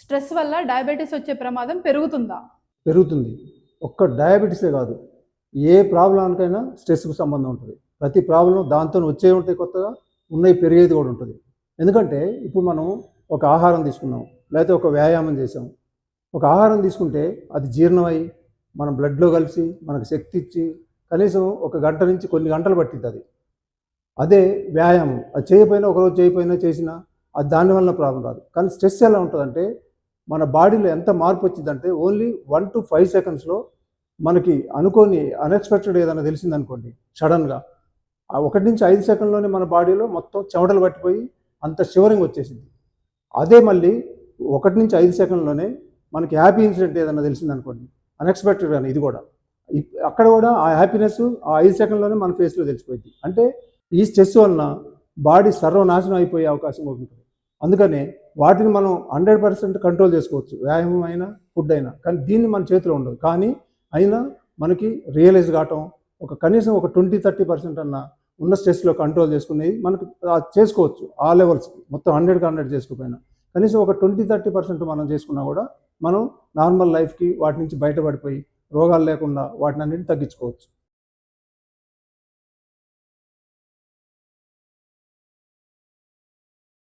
Stress వల్ల diabetes వచ్చే ప్రమాదం పెరుగుతుందా? పెరుగుతుంది. ఒక్క డయాబెటిసే కాదు, ఏ ప్రాబ్లానికైనా స్ట్రెస్‌కు సంబంధం ఉంటుంది. ప్రతి ప్రాబ్లం దాంతోనే వచ్చేవి ఉంటాయి కొత్తగా, ఉన్నయి పెరిగేది కూడా ఉంటుంది. ఎందుకంటే ఇప్పుడు మనం ఒక ఆహారం తీసుకున్నాం, లేకపోతే ఒక వ్యాయామం చేసాం. ఒక ఆహారం తీసుకుంటే అది జీర్ణమై మన బ్లడ్‌లో కలిసి మనకు శక్తి ఇచ్చి కనీసం ఒక గంట నుంచి కొన్ని గంటలు పట్టిద్ది అది. అదే వ్యాయామం అది చేయకపోయినా, ఒకరోజు చేయకపోయినా చేసినా అది దానివల్ల ప్రాబ్లం రాదు. కానీ స్ట్రెస్ ఎలా ఉంటుందంటే మన బాడీలో ఎంత మార్పు వచ్చిందంటే ఓన్లీ 1-5 సెకండ్స్‌లో మనకి అనుకోని అన్‌ఎక్స్‌పెక్టెడ్ ఏదైనా తెలిసిందనుకోండి సడన్‌గా, ఆ 1-5 సెకండ్‌లోనే మన బాడీలో మొత్తం చెమటలు పట్టిపోయి అంత షివరింగ్ వచ్చేసింది. అదే మళ్ళీ 1-5 సెకండ్‌లోనే మనకి హ్యాపీ ఇన్సిడెంట్ ఏదైనా తెలిసిందనుకోండి, అన్‌ఎక్స్‌పెక్టెడ్ అని ఇది కూడా, అక్కడ కూడా ఆ హ్యాపీనెస్ ఆ 5 సెకండ్‌లోనే మన ఫేస్‌లో తెలిసిపోయింది. అంటే ఈ స్ట్రెస్ వలన బాడీ సర్వనాశనం అయిపోయే అవకాశం ఉంటుంది. అందుకనే వాటిని మనం 100% కంట్రోల్ చేసుకోవచ్చు, వ్యాయామం అయినా ఫుడ్ అయినా. కానీ దీన్ని మన చేతిలో ఉండదు. కానీ అయినా మనకి రియలైజ్ కావటం, కనీసం ఒక 20-30% అన్న ఉన్న స్ట్రెస్లో కంట్రోల్ చేసుకునేవి మనకు చేసుకోవచ్చు. ఆ లెవెల్స్కి మొత్తం 100కి 100 చేసుకోకపోయినా కనీసం ఒక 20-30% మనం చేసుకున్నా కూడా మనం నార్మల్ లైఫ్కి వాటి నుంచి బయటపడిపోయి రోగాలు లేకుండా వాటిని అన్నింటిని తగ్గించుకోవచ్చు.